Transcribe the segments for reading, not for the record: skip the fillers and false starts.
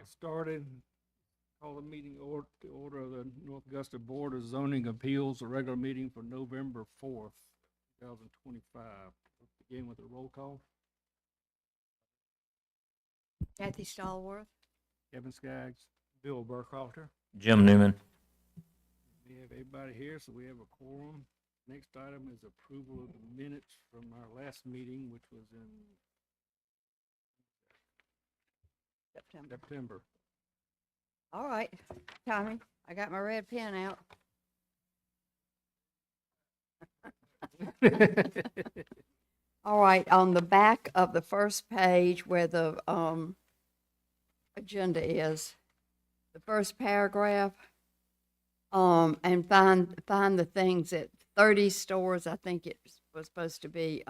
Get started. Call the meeting to order of the North Augusta Board of Zoning Appeals, a regular meeting for November 4th, 2025. Begin with a roll call. Kathy Stallworth. Kevin Skaggs. Bill Burkhalter. Jim Newman. We have everybody here, so we have a quorum. Next item is approval of the minutes from our last meeting, which was in September. All right, Tommy, I got my red pen out. All right, on the back of the first page where the agenda is, the first paragraph, and find the things at 30 stores. I think it was supposed to be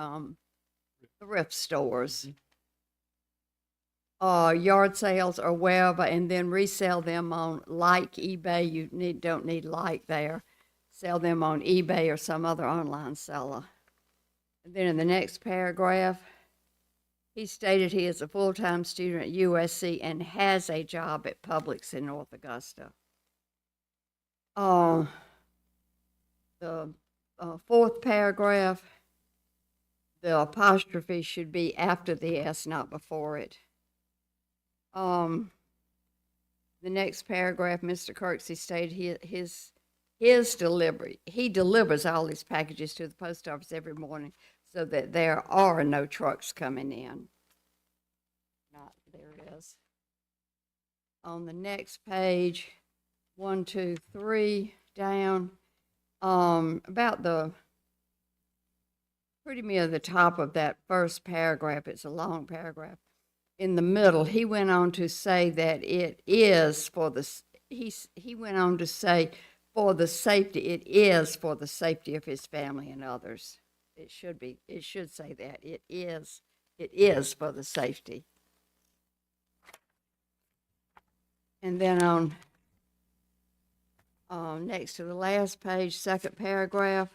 thrift stores. Yard sales or wherever, and then resell them on like eBay. You don't need like there. Sell them on eBay or some other online seller. And then in the next paragraph, he stated he is a full-time student at USC and has a job at Publix in North Augusta. The fourth paragraph, the apostrophe should be after the S, not before it. The next paragraph, Mr. Kirksey stated his delivery. He delivers all these packages to the post office every morning so that there are no trucks coming in. There it is. On the next page, 1, 2, 3 down, about the pretty near the top of that first paragraph. It's a long paragraph. In the middle, he went on to say that it is for the, he went on to say for the safety, it is for the safety of his family and others. It should say that. It is for the safety. And then on next to the last page, second paragraph,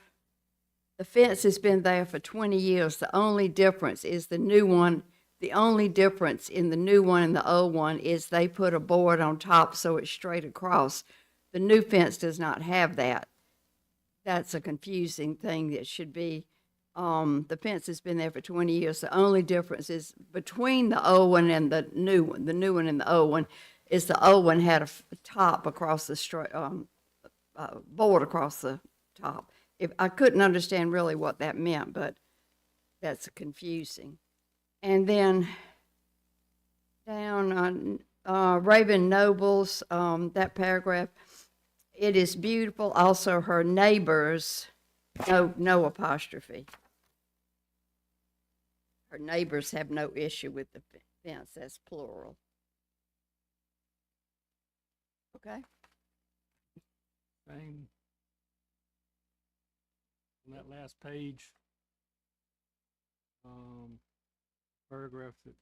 the fence has been there for 20 years. The only difference is the new one. The only difference in the new one and the old one is they put a board on top so it's straight across. The new fence does not have that. That's a confusing thing that should be. The fence has been there for 20 years. The only difference is between the old one and the new one. The new one and the old one is the old one had a top across the straight, board across the top. If I couldn't understand really what that meant, but that's confusing. And then down on Raven Nobles, that paragraph, it is beautiful. Also, her neighbors, no apostrophe. Her neighbors have no issue with the fence. That's plural. Okay. Same. On that last page, paragraph that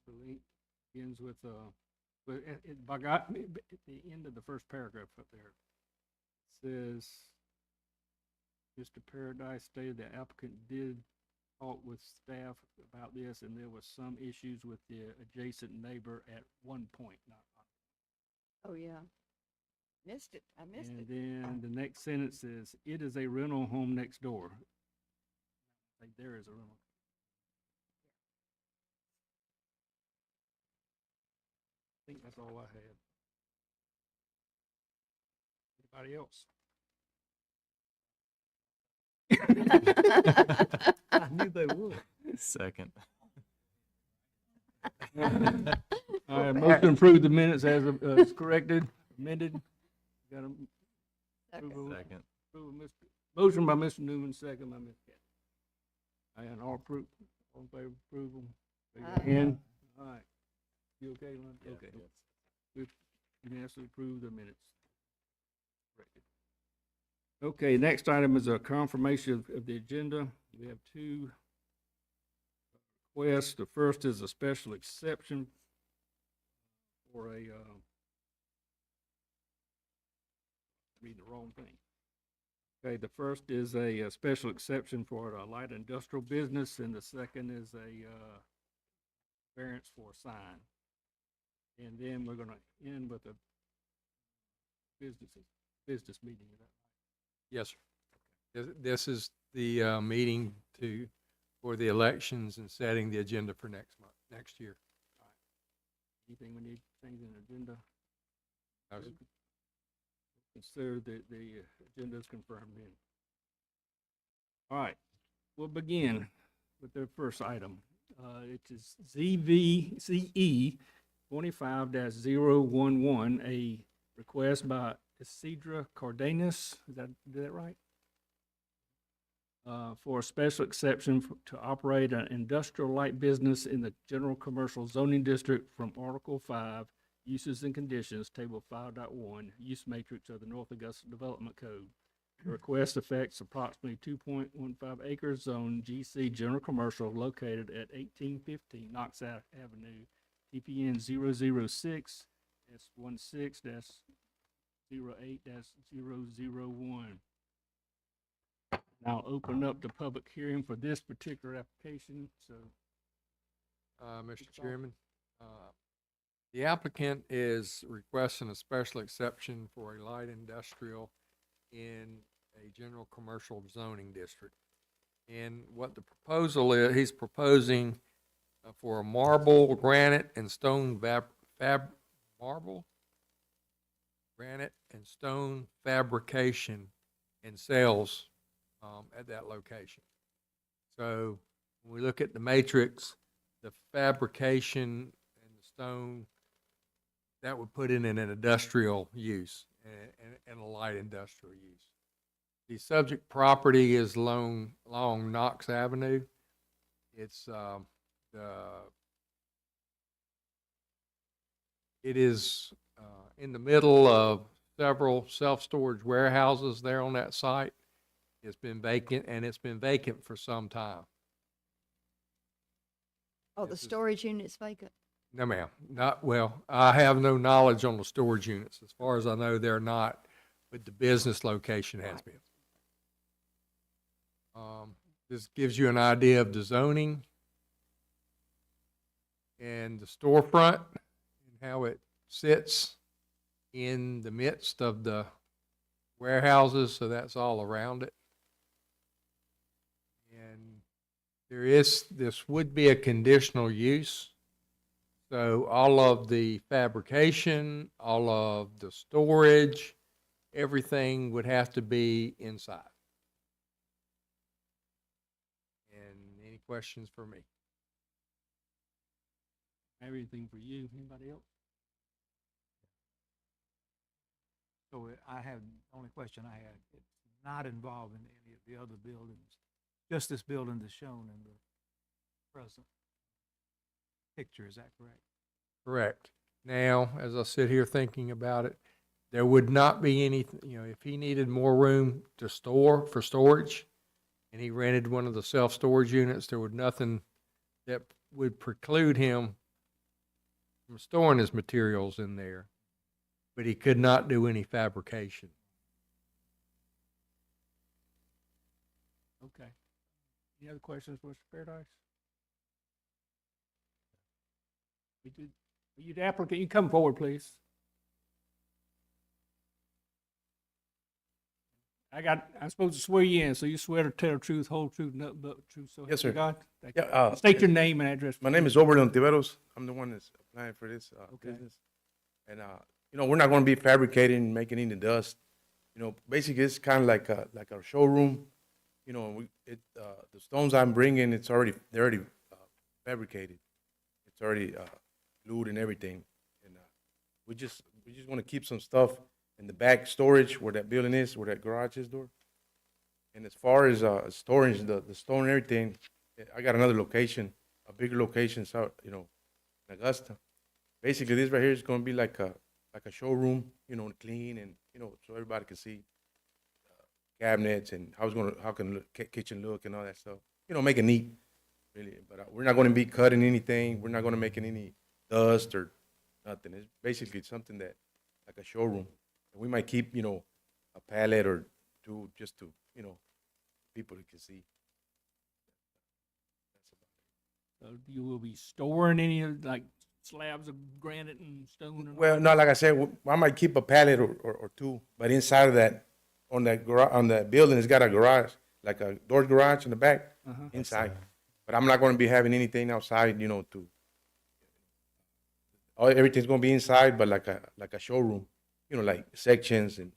begins with at the end of the first paragraph up there, it says, Mr. Paradise stated the applicant did talk with staff about this, and there was some issues with the adjacent neighbor at one point. Oh, yeah. Missed it. I missed it. And then the next sentence is, it is a rental home next door. Like there is a rental. I think that's all I had. Anybody else? I knew they would. Second. All right, motion to approve the minutes as corrected, amended. Got a Second. motion by Mr. Newman, second by Ms. Kathy. And all in favor of approval? Raise your hand. All right. You okay, Lon? Yeah, Okay. yes. We've unanimously approved the minutes. Okay, next item is a confirmation of the agenda. We have two requests. The first is a special exception for a, reading the wrong thing. Okay, the first is a special exception for a light industrial business, and the second is a variance for a sign. And then we're gonna end with a business meeting. Is that Yes, sir. This is the meeting for the elections and setting the agenda for next year. anything we need to change in the agenda? That was- Consider the agenda is confirmed then. All right, we'll begin with the first item. It is ZVCE 25-011, a request by Isidra Cardenas, is that right? For a special exception to operate an industrial light business in the general commercial zoning district from Article 5, Uses and Conditions, Table 5.1, Use Matrix of the North Augusta Development Code. The request affects approximately 2.15 acres zone GC General Commercial located at 1815 Knox Avenue, TPN 006 S16-08-001. Now open up the public hearing for this particular application, so. Mr. Chairman, the applicant is requesting a special exception for a light industrial in a general commercial zoning district. And what the proposal is, he's proposing for a marble, granite, and stone granite and stone fabrication and sales at that location. So when we look at the matrix, the fabrication and the stone, that would put it in an industrial use and a light industrial use. The subject property is along Knox Avenue. It's it is in the middle of several self-storage warehouses there on that site. It's been vacant, and it's been vacant for some time. Oh, the This is- storage unit's vacant? No, ma'am. Not, well, I have no knowledge on the storage units. As far as I know, they're not, but the business location has been. This gives you an idea of the zoning and the storefront and how it sits in the midst of the warehouses, so that's all around it. And this would be a conditional use. So all of the fabrication, all of the storage, everything would have to be inside. And any questions for me? Everything for you, anybody else? So I have, the only question I had, it's not involving any of the other buildings, just this building that's shown in the present picture, is that correct? Correct. Now, as I sit here thinking about it, there would not be any, if he needed more room to store for storage and he rented one of the self-storage units, there would nothing that would preclude him from storing his materials in there, but he could not do any fabrication. Okay. Any other questions for Mr. Paradise? You the applicant, you come forward, please. I'm supposed to swear you in, so you swear to tell the truth, whole truth, nothing but the truth, so help Yes, you sir. God? Thank Yeah, you. State your name and address. My name is Oberlin Tiveros. I'm the one that's applying for this Okay. business. And, we're not going to be fabricating, making any dust. Basically, it's kind of like a showroom. And the stones I'm bringing, they're already fabricated. It's already glued and everything. And we just want to keep some stuff in the back storage where that building is, where that garage is door. And as far as storage, the stone and everything, I got another location, a bigger location, so in Augusta. Basically, this right here is going to be like a showroom, clean and so everybody can see cabinets and how can kitchen look and all that stuff. Make it neat, really. But we're not going to be cutting anything. We're not going to make any dust or nothing. It's basically something that like a showroom. And we might keep a pallet or two just to people that can see. So you will be storing any of, like, slabs of granite and stone and all Well, that? no, like I said, I might keep a pallet or two, but inside of that, on that garage, on that building, it's got a garage, like a door garage in the back, Uh-huh. inside. But I'm not gonna be having anything outside, everything's gonna be inside, but like a showroom, like sections and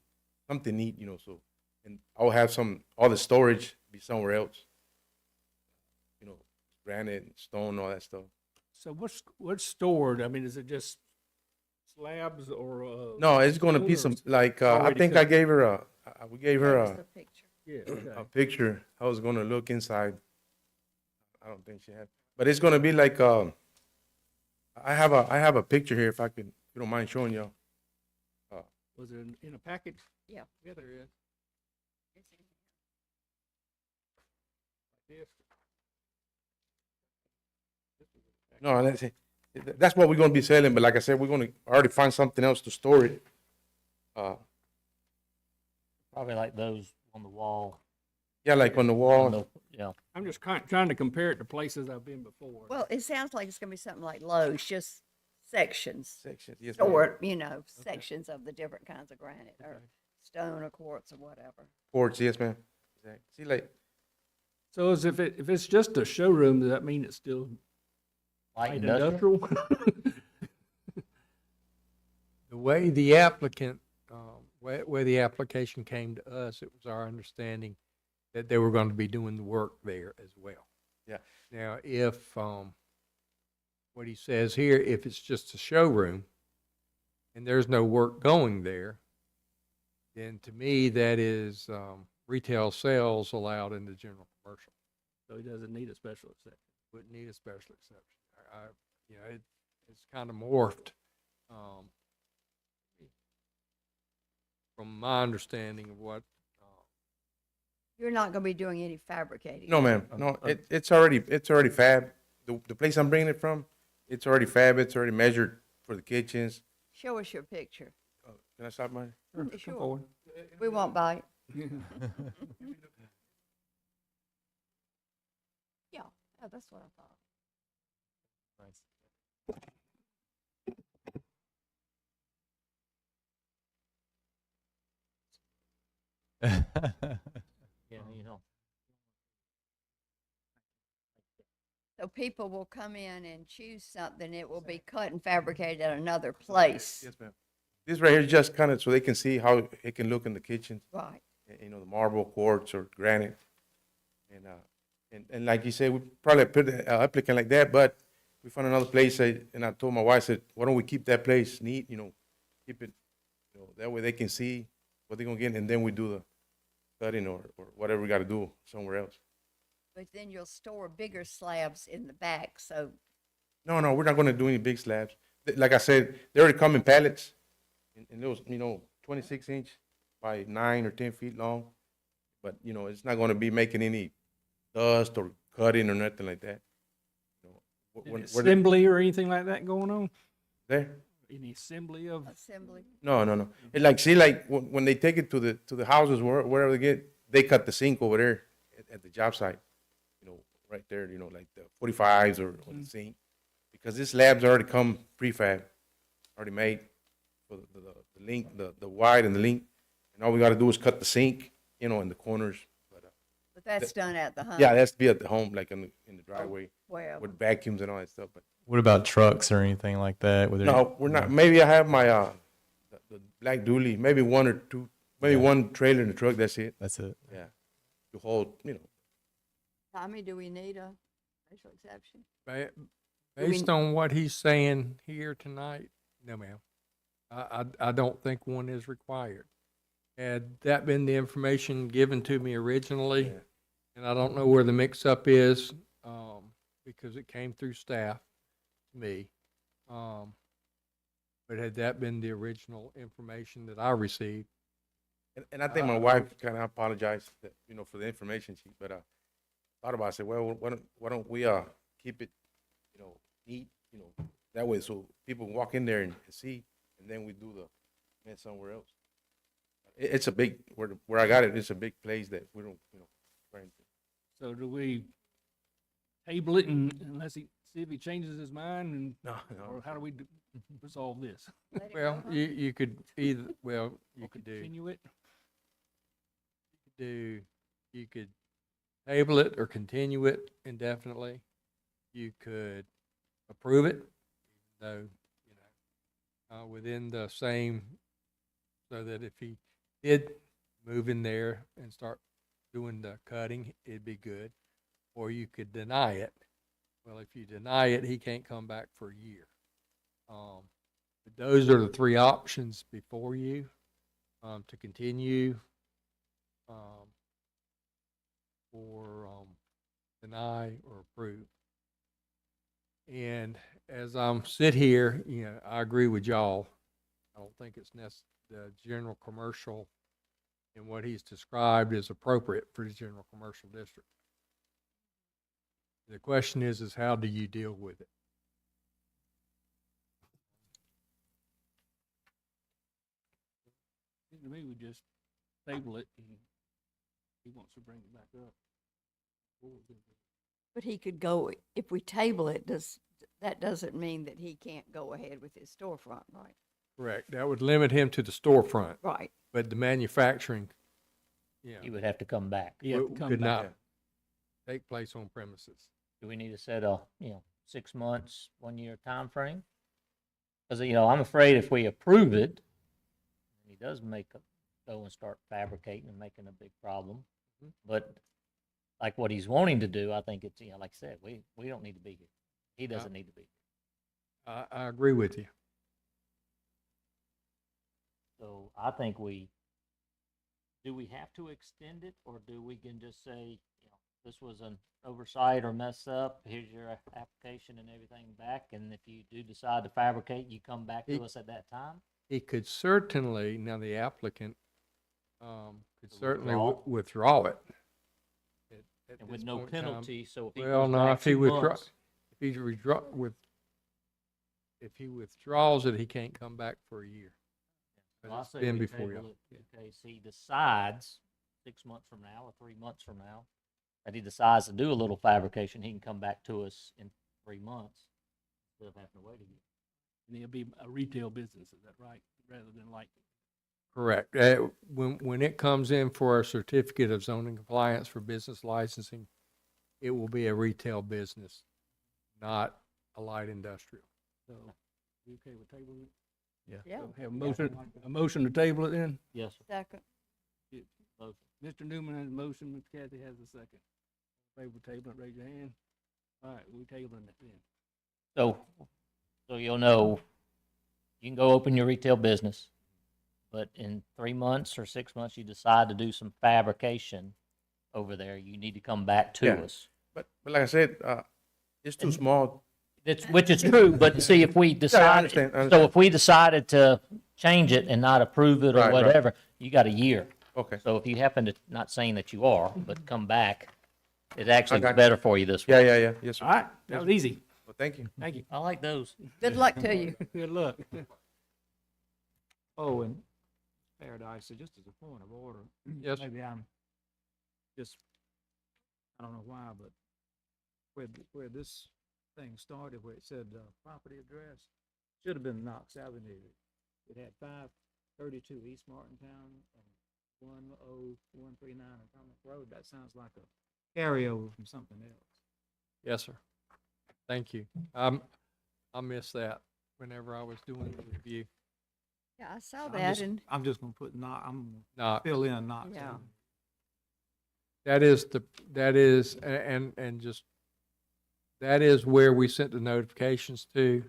something neat, so. And I'll have all the storage be somewhere else. Granite, and stone, all that stuff. So what's stored? I mean, is it just slabs or, No, it's gonna be stone or some, like, I already think I cooked? gave her we gave her There's the picture. Yeah, a okay. picture. I was gonna look inside. I don't think she had, but it's gonna be like, I have a picture here if you don't mind showing y'all. Was it in a package? Yeah. Yeah, there is. This. No, that's what we're gonna be selling, but like I said, we're gonna already find something else to store it. Probably like those on the wall. Yeah, like on the on wall. the- Yeah. I'm just trying to compare it to places I've been before. Well, it sounds like it's gonna be something like Lowe's, just sections. Section, yes, ma'am. Stored, sections of the different kinds of granite or Okay. stone or quartz or whatever. Porch, yes, ma'am. Exactly. See, like, So if it's just a showroom, does that mean it's still Light light industrial? industrial? The way the applicant, where the application came to us, it was our understanding that they were going to be doing the work there as well. Yeah. Now, if, what he says here, if it's just a showroom and there's no work going there, then to me, that is, retail sales allowed in the general commercial. So he doesn't need a special exception. Wouldn't need a special exception. It's kind of morphed, from my understanding of what, You're not gonna be doing any fabricating. no, ma'am. No, it's already fab. The place I'm bringing it from, it's already fab. It's already measured for the kitchens. Show us your picture. Can I stop mine? Come Sure. forward. We won't bite. Yeah, that's what I thought. Nice. Yeah, you know. So people will come in and choose something, it will be cut and fabricated at another place. Yes, ma'am. This right here is just kind of so they can see how it can look in the kitchen. Right. The marble, quartz, or granite. And like you said, we probably put an applicant like that, but we found another place, and I told my wife, I said, why don't we keep that place neat, keep it, that way they can see what they're gonna get, and then we do the cutting or whatever we gotta do somewhere else. But then you'll store bigger slabs in the back, so No, we're not gonna do any big slabs. Like I said, they already come in pallets, and those, 26-inch by 9 or 10 feet long. But, it's not gonna be making any dust or cutting or nothing like that. When- Assembly or anything like that going on? there? Any assembly of? assembly. No. It like when they take it to the houses wherever they cut the sink over there at the job site, right there, like the 45s or the sink, because this slabs already come prefab, already made for the link, the wide and the link, and all we got to do is cut the sink, in the corners. But that's done at the home. Yeah, it has to be at the home, like in the driveway Well, with vacuums and all that stuff. But What about trucks or anything like that? Whether no, we're not. Maybe I have my the black dually, maybe one or two, maybe Yeah. one trailer in the truck. That's it. That's it. Yeah, to hold, Tommy, do we need a special exception? based on what he's saying here tonight, no, ma'am. I don't think one is required. Had that been the information given to me originally, Yeah. and I don't know where the mix-up is, because it came through staff to me. But had that been the original information that I received, And I think my wife kind of apologized, that, for the information sheet. But thought about it, I said, well, why don't we keep it, neat, that way, so people can walk in there and see, and then we do the event somewhere else. It's a big where I got it. It's a big place that we don't, trying to. So do we table it unless he see if he changes his mind and, No, or no. how do we resolve this? Let it Well, go, huh? you could either, well, you Or could continue it? you could table it or continue it indefinitely. You could approve it, though, you know, within the same, so that if he did move in there and start doing the cutting, it'd be good. Or you could deny it. Well, if you deny it, he can't come back for a year. But those are the three options before you, to continue, or deny or approve. And as I'm sit here, you know, I agree with y'all. I don't think it's the general commercial and what he's described is appropriate for the general commercial district. The question is how do you deal with it? Seems to me we just table it and he wants to bring it back up. But he could go, if we table it, that doesn't mean that he can't go ahead with his storefront, right? Correct. That would limit him to the storefront, Right. but the manufacturing, you know, He would have to come back. He has to come could back. not take place on premises. Do we need to set a, 6 months, 1 year time frame? Because, I'm afraid if we approve it, he does go and start fabricating and making a big problem. Mhm. But like what he's wanting to do, I think it's, like I said, we don't need to be here. He doesn't need to be here. I agree with you. So I think do we have to extend it, or do we can just say, this was an oversight or mess up, here's your application and everything back, and if you do decide to fabricate, you come back to us at that time? He could certainly, now the applicant, could To certainly withdraw? withdraw it. At And with this no point in time. penalty, so if he Well, goes no, back if he 2 withdraw, months, if he withdraws it, he can't come back for a year. 'Cause well, I it's say been we before table you. it in case he decides 6 months from now or 3 months from now, that he decides to do a little fabrication, he can come back to us in 3 months instead of having to wait a year. And it'll be a retail business, is that right? Rather than like, Correct. When it comes in for a certificate of zoning compliance for business licensing, it will be a retail business, not a light industrial. so, you okay with tabling it? Yeah. So have a motion to table it then? Yes, sir. Second. Motion. Mr. Newman has a motion, Ms. Kathy has a second. Favor table it, raise your hand. All right, we tabling it then. So you'll know, you can go open your retail business, but in 3 months or 6 months, you decide to do some fabrication over there, you need to come back to Yeah. us. But like I said, it's too And- small. Which is true, but see, if we decided, understand. so if we decided to change it and not approve it or Right, right. whatever, you got a year. Okay. So if you happen to, not saying that you are, but come back, it actually got is you. better for you this way. Yeah. Yes, sir. All right, that was easy. Well, thank you. Thank you. I like those. Good luck to you. Good luck. Oh, and Paradise, so just as a point of order. Yes. Maybe I'm just, I don't know why, but where this thing started, where it said, property address, should have been Knox Avenue. It had 532 East Martintown and 10139 on Thomas Road. That sounds like a carryover from something else. Yes, sir. Thank you. I missed that whenever I was doing the review. Yeah, I saw I'm that just- and, I'm just gonna put Knox, I'm gonna Not, fill in Knox Yeah. Avenue. that is where we sent the notifications to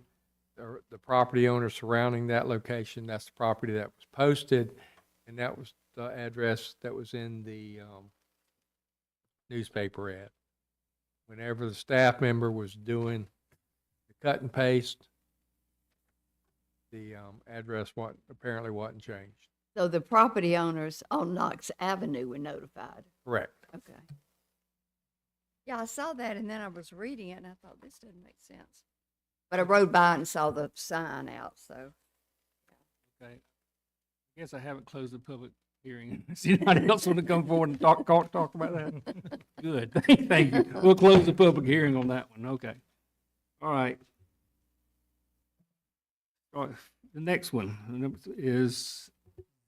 the property owner surrounding that location. That's the property that was posted, and that was the address that was in the newspaper ad. Whenever the staff member was doing the cut and paste, the address apparently wasn't changed. so the property owners on Knox Avenue were notified. Correct. Okay. Yeah, I saw that and then I was reading it and I thought, this doesn't make sense. But I rode by and saw the sign out, so. Okay. I guess I haven't closed the public hearing. See anybody else want to come forward and talk about that? Good. Thank you. We'll close the public hearing on that one. Okay. All right. All right, the next one is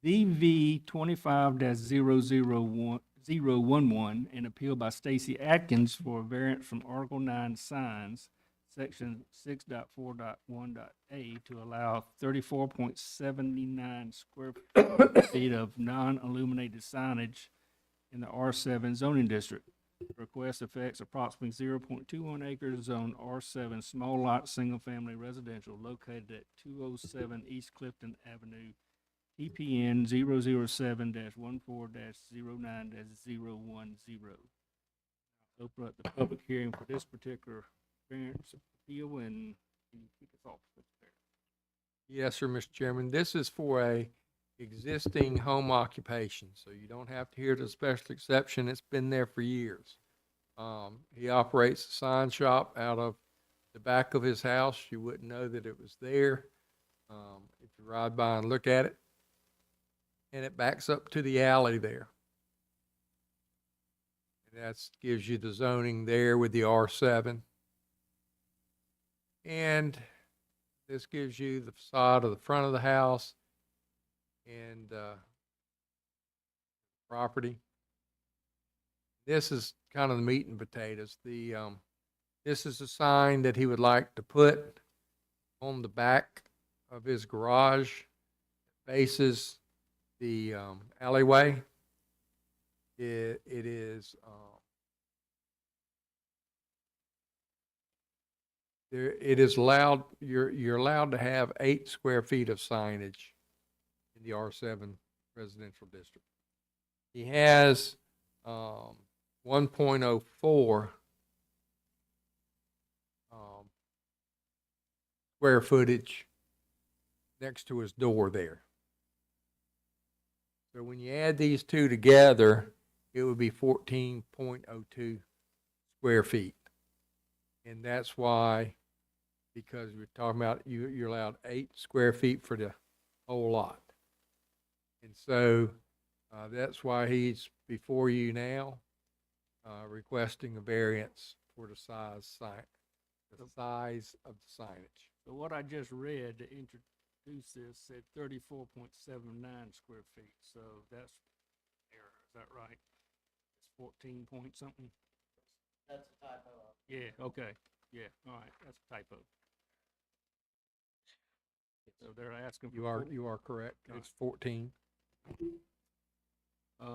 ZV 25-001, an appeal by Stacy Atkins for a variance from Article 9 signs, Section 6.4.1.a to allow 34.79 square feet of non-illuminated signage in the R7 zoning district. Request affects approximately 0.21 acres zone R7 small lot, single-family residential located at 207 East Clifton Avenue, TPN 007-14-09-010. Open up the public hearing for this particular variance appeal, and can you kick us off, Mr. Barrett? Yes, sir, Mr. Chairman. This is for a existing home occupation, so you don't have to hear the special exception. It's been there for years. He operates a sign shop out of the back of his house. You wouldn't know that it was there, if you ride by and look at it. And it backs up to the alley there. And that gives you the zoning there with the R7. And this gives you the facade of the front of the house and property. This is kind of the meat and potatoes. This is a sign that he would like to put on the back of his garage. Faces the alleyway. It is there. It is allowed. You're allowed to have 8 square feet of signage in the R7 residential district. He has 1.04 square footage next to his door there. So when you add these two together, it would be 14.02 square feet. And that's why, because we're talking about you're allowed 8 square feet for the whole lot. And so that's why he's before you now, requesting a variance for the size of the signage. So what I just read to introduce this said 34.79 square feet, so that's error, is that right? It's 14 point something? That's a typo. Yeah, okay, yeah, all right, that's a typo. So they're asking for. You are correct. All right. It's 14. I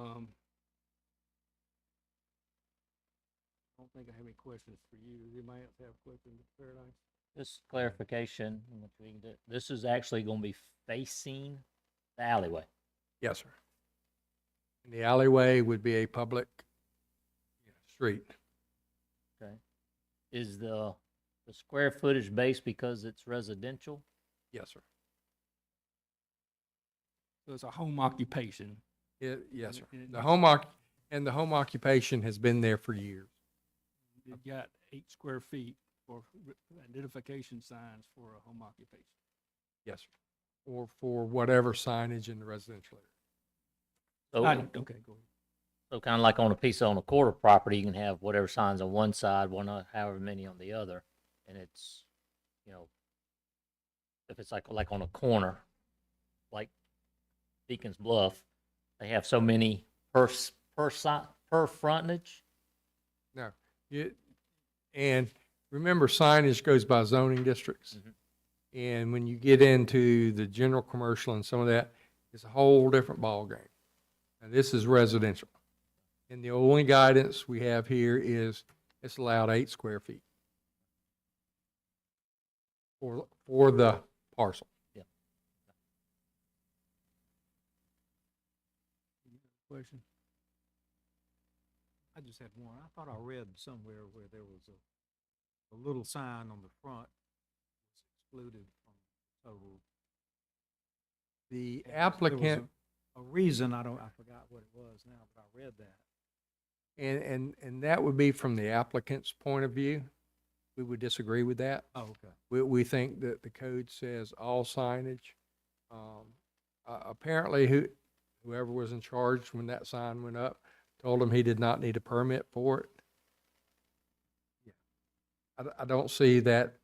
don't think I have any questions for you. Does anybody else have questions, Mr. Paradise? Just clarification, which we can do. This is actually gonna be facing the alleyway. Yes, sir. And the alleyway would be a public street. Okay. Is the square footage based because it's residential? Yes, sir. So it's a home occupation. Yes, sir. And it The needs- home occupation has been there for years. You've got 8 square feet for identification signs for a home occupation. Yes, sir. Or for whatever signage in the residential area. Okay, go ahead. So kind of like on a quarter property, you can have whatever signs on one side, however many on the other, and it's, if it's like on a corner, like Deacon's Bluff, they have so many per frontage. No, and remember, signage goes by zoning districts. Mhm. And when you get into the general commercial and some of that, it's a whole different ballgame. And this is residential. And the only guidance we have here is it's allowed 8 square feet for the parcel. Question? I just had one. I thought I read somewhere where there was a little sign on the front was excluded from total. The There was applicant, a reason, I forgot what it was now, but I read that. and that would be from the applicant's point of view. We would disagree with that. Oh, okay. We think that the code says all signage. Apparently, whoever was in charge when that sign went up told him he did not need a permit for it. Yeah. I don't see that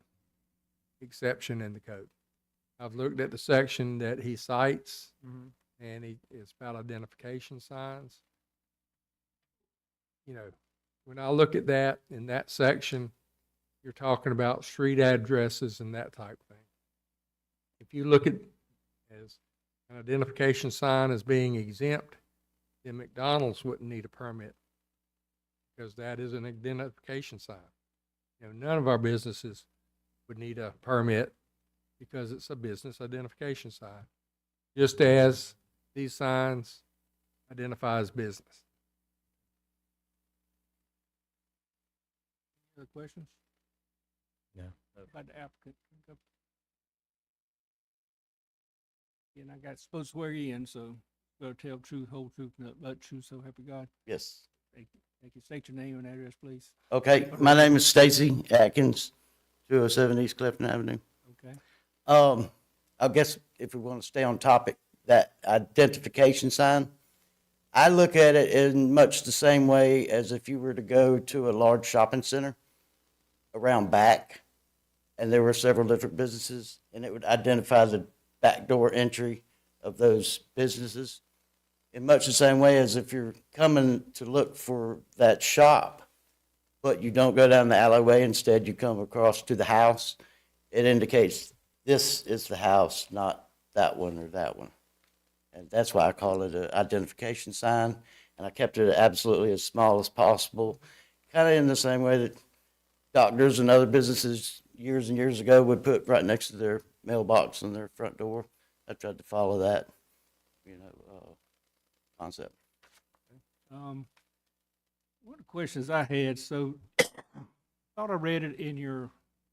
exception in the code. I've looked at the section that he cites, Mm-hmm. and it's about identification signs. You know, when I look at that in that section, you're talking about street addresses and that type of thing. If you look at as an identification sign as being exempt, then McDonald's wouldn't need a permit because that is an identification sign. You know, none of our businesses would need a permit because it's a business identification sign, just as these signs identify as business. Other questions? No. About the applicant? And I got supposed to swear you in, so better tell truth, whole truth, nothing but truth, so help you God. Yes. Thank you. Thank you. State your name and address, please. Okay, my name is Stacy Atkins, 207 East Clifton Avenue. Okay. I guess if we want to stay on topic, that identification sign, I look at it in much the same way as if you were to go to a large shopping center around back, and there were several different businesses, and it would identify the back door entry of those businesses. In much the same way as if you're coming to look for that shop, but you don't go down the alleyway, instead you come across to the house, it indicates this is the house, not that one or that one. And that's why I call it an identification sign, and I kept it absolutely as small as possible, kind of in the same way that doctors and other businesses years and years ago would put right next to their mailbox on their front door. I tried to follow that, concept. One of the questions I had, so thought I read it in your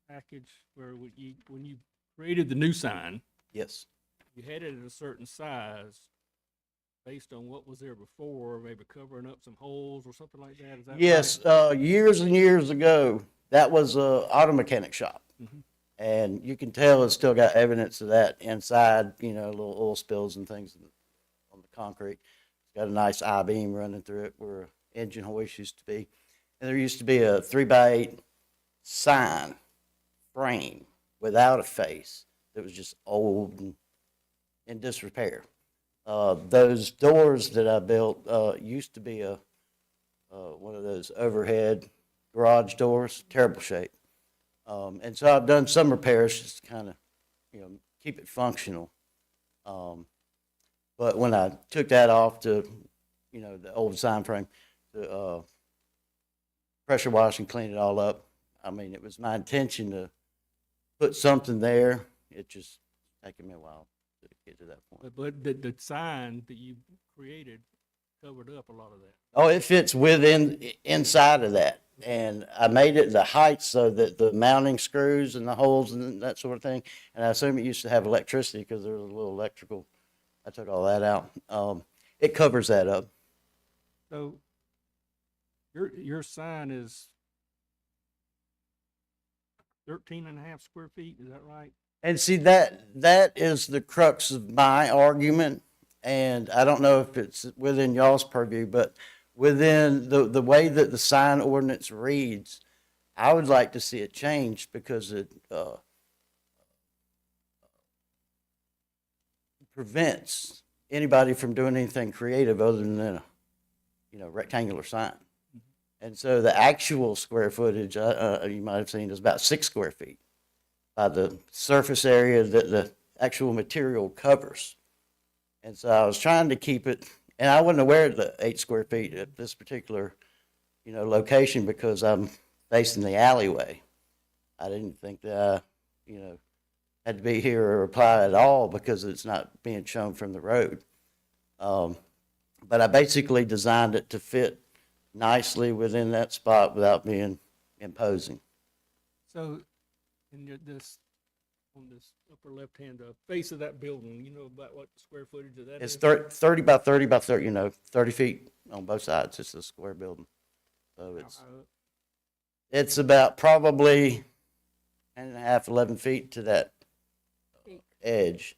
package where when you created the new sign, Yes. you had it at a certain size based on what was there before, maybe covering up some holes or something like that. Is that right? Yes, years and years ago, that was a auto mechanic shop. Mhm. And you can tell it's still got evidence of that inside, little oil spills and things on the concrete. It's got a nice I-beam running through it where an engine hoist used to be. And there used to be a 3x8 sign frame without a face that was just old and in disrepair. Those doors that I built used to be one of those overhead garage doors, terrible shape. And so I've done some repairs just to kind of, keep it functional. But when I took that off to, the old sign frame, to pressure wash and clean it all up, I mean, it was my intention to put something there. It just taken me a while to get to that point. But the sign that you created covered up a lot of that. Oh, it fits inside of that. And I made it the height so that the mounting screws and the holes and that sort of thing. And I assume it used to have electricity because there was a little electrical. I took all that out. It covers that up. So your sign is 13.5 square feet, is that right? And see, that is the crux of my argument. And I don't know if it's within y'all's purview, but within the way that the sign ordinance reads, I would like to see it changed because it prevents anybody from doing anything creative other than a rectangular sign. And so the actual square footage, you might have seen, is about 6 square feet by the surface area that the actual material covers. And so I was trying to keep it, and I wasn't aware of the 8 square feet at this particular, location because I'm facing the alleyway. I didn't think that I, had to be here or apply at all because it's not being shown from the road. But I basically designed it to fit nicely within that spot without being imposing. So in on this upper left-hand face of that building, you know about what the square footage of that It's is? 30 by 30 by 30, 30 feet on both sides. It's a square building. So it's about probably 10.5, 11 feet to that edge,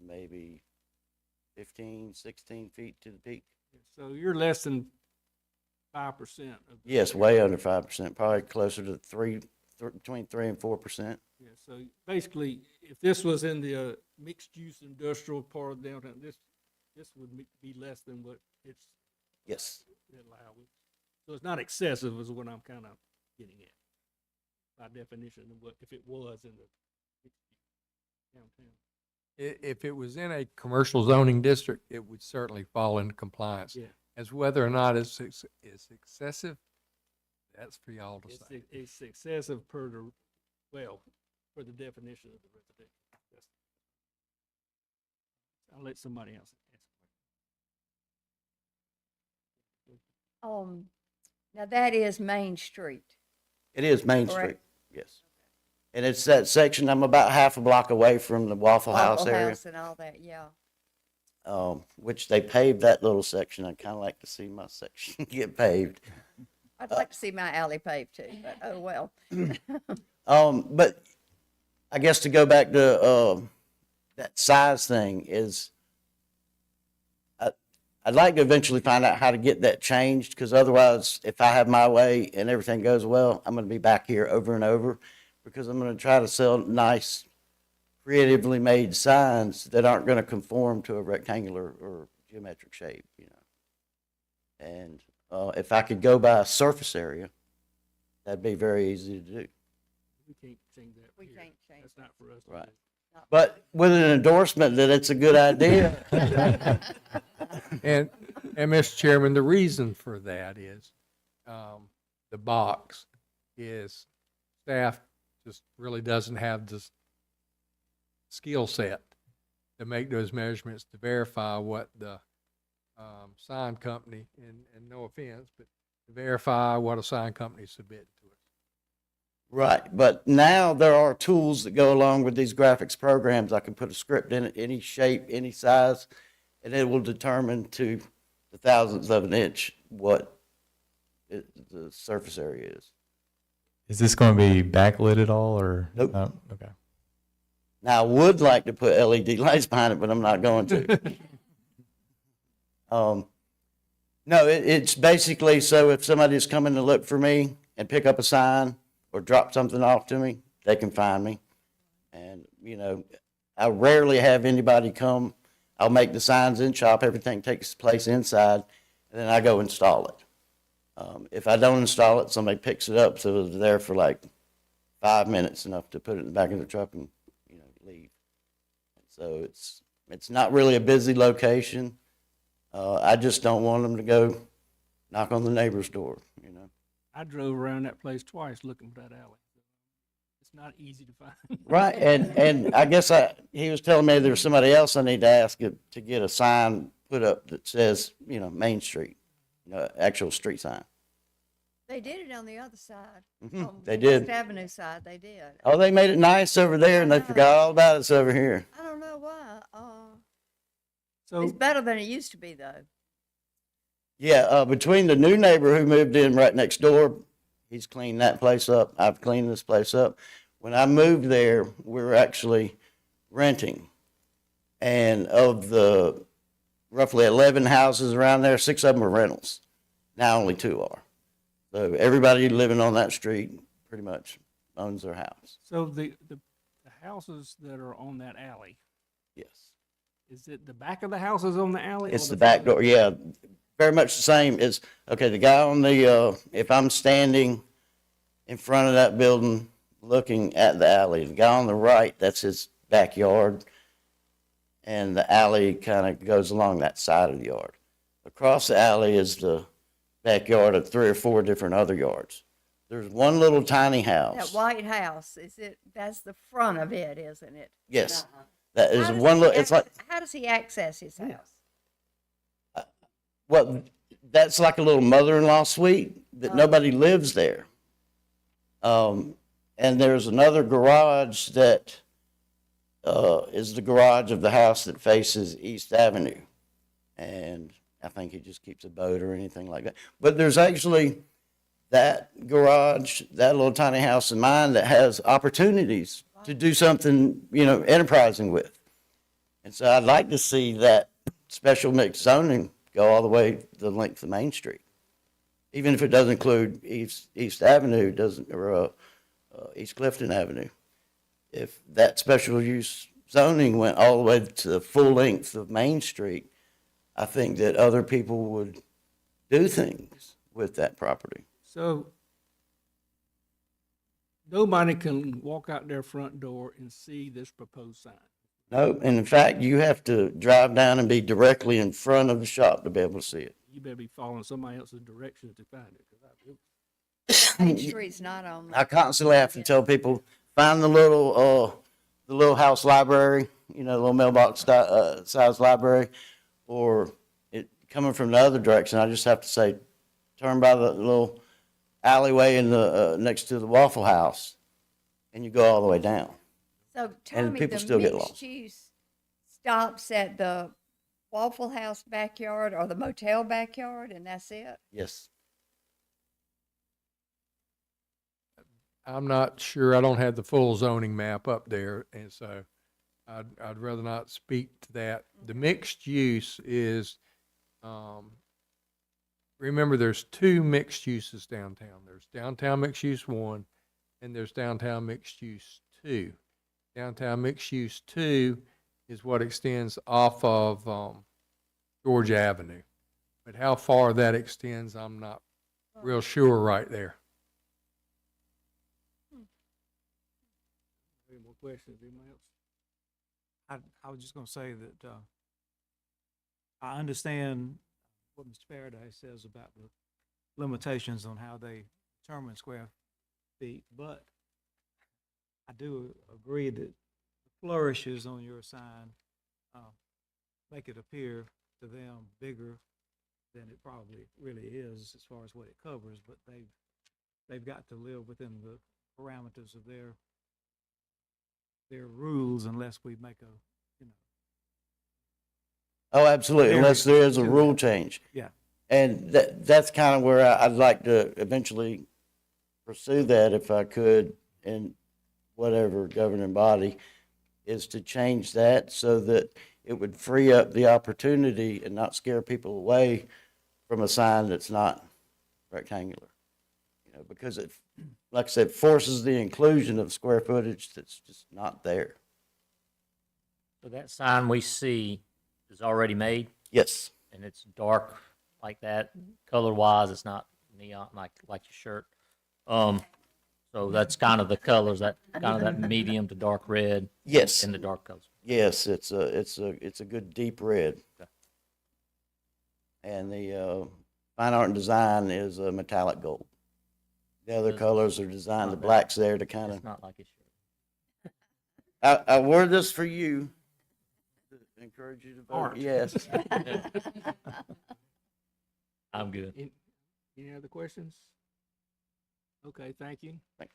maybe 15, 16 feet to the peak. So you're less than 5% of the Yes, way under 5%, probably closer to 3 between 3 and 4%. Yeah, so basically, if this was in the mixed-use industrial part of downtown, this would be less than what it's Yes. allowed. So it's not excessive is what I'm kind of getting at. By definition, of what, if it was in the mixed-use downtown. If it was in a commercial zoning district, it would certainly fall into compliance. Yeah. As whether or not it's excessive, that's for y'all to say. It's excessive per the, well, for the definition of the residential. I'll let somebody else answer. Now that is Main Street. It is Main Correct. Street, yes. And it's that section, I'm about half a block away from the Waffle House Waffle area, House and all that, yeah. which they paved that little section. I'd kind of like to see my section get paved. I'd like to see my alley paved too, but oh well. But I guess to go back to that size thing is, I'd like to eventually find out how to get that changed, because otherwise, if I have my way and everything goes well, I'm going to be back here over and over, because I'm going to try to sell nice, creatively made signs that aren't going to conform to a rectangular or geometric shape, you know. And if I could go by a surface area, that'd be very easy to do. We can't change that. We here. can't change That's not for us. to Right. do. But with an endorsement that it's a good idea. And Mr. Chairman, the reason for that is, the box is staff just really doesn't have the skill set to make those measurements to verify what the, sign company, and no offense, but to verify what a sign company submitted to us. Right, but now there are tools that go along with these graphics programs. I can put a script in it, any shape, any size, and it will determine to the thousandth of an inch what the surface area is. Is this going to be backlit at all, or? Nope. No? Okay. Now, I would like to put LED lights behind it, but I'm not going to. No, it's basically so if somebody's coming to look for me and pick up a sign or drop something off to me, they can find me. And, you know, I rarely have anybody come. I'll make the signs in shop, everything takes place inside, and then I go install it. If I don't install it, somebody picks it up, so it's there for like 5 minutes, enough to put it in the back of the truck and, you know, leave. So it's not really a busy location. I just don't want them to go knock on the neighbor's door, you know. I drove around that place twice looking for that alley. It's not easy to find. Right, and I guess he was telling me there's somebody else I need to ask to get a sign put up that says, you know, Main Street, you know, actual street sign. They did it on the other side. Mhm, On they the did. West Avenue side, they did. Oh, they made it nice over there, and they I know. forgot all about us over here. I don't know why. So It's better than it used to be though. Yeah, between the new neighbor who moved in right next door, he's cleaned that place up. I've cleaned this place up. When I moved there, we were actually renting. And of the roughly 11 houses around there, 6 of them are rentals. Now only 2 are. So everybody living on that street pretty much owns their house. So the houses that are on that alley, Yes. is it the back of the houses on the alley? or It's the back door, yeah. Very much the same as, okay, the guy on the, if I'm standing in front of that building looking at the alley, the guy on the right, that's his backyard. And the alley kind of goes along that side of the yard. Across the alley is the backyard of 3 or 4 different other yards. There's one little tiny That house. White House, that's the front of it, isn't it? Yes, that is How does one he little, it's like, How does he access his house? well, that's like a little mother-in-law suite that nobody lives there. And there's another garage that is the garage of the house that faces East Avenue. And I think he just keeps a boat or anything like that. But there's actually that garage, that little tiny house of mine that has opportunities to do something, you know, enterprising with. And so I'd like to see that special mixed zoning go all the way the length of Main Street. Even if it doesn't include East Avenue, doesn't, or East Clifton Avenue. If that special use zoning went all the way to the full length of Main Street, I think that other people would do things with that property. So nobody can walk out their front door and see this proposed sign. No, and in fact, you have to drive down and be directly in front of the shop to be able to see it. You better be following somebody else's directions to find it. 'Cause Main Street's not on I the, constantly have to tell people, find the little house library, you know, the little mailbox size library, or it coming from the other direction, I just have to say, turn by the little alleyway in the, next to the Waffle House, and you go all the way down. so Tommy, people the still get mixed lost. use stops at the Waffle House backyard or the motel backyard, and that's it? Yes. I'm not sure, I don't have the full zoning map up there, and so I'd rather not speak to that. The mixed use is, remember, there's two mixed uses downtown. There's downtown mixed use one, and there's downtown mixed use two. Downtown mixed use two is what extends off of, George Avenue. But how far that extends, I'm not real sure right there. Any more questions, anybody else? I was just gonna say that, I understand what Mr. Faraday says about the limitations on how they determine square feet, but I do agree that the flourishes on your sign, make it appear to them bigger than it probably really is as far as what it covers, but they've got to live within the parameters of their rules unless we make a, you know, Oh, absolutely, unless there is a do that. rule change. yeah. And that's kind of where I'd like to eventually pursue that if I could, in whatever governing body, is to change that so that it would free up the opportunity and not scare people away from a sign that's not rectangular. You know, because it, like I said, forces the inclusion of square footage that's just not there. So that sign we see is already made Yes, and it's dark like that, color wise, it's not neon like your shirt. So that's kind of the colors, that kind of that medium to dark red yes, in the dark colors. yes, it's a good deep red. Okay. And the fine art and design is a metallic gold. The other Does- colors are designed, the not that- blacks there to kind It's of, not like your shirt. I wore this for you, to encourage you to vote Art. yes. I'm good. Any other questions? Okay, thank you. Thank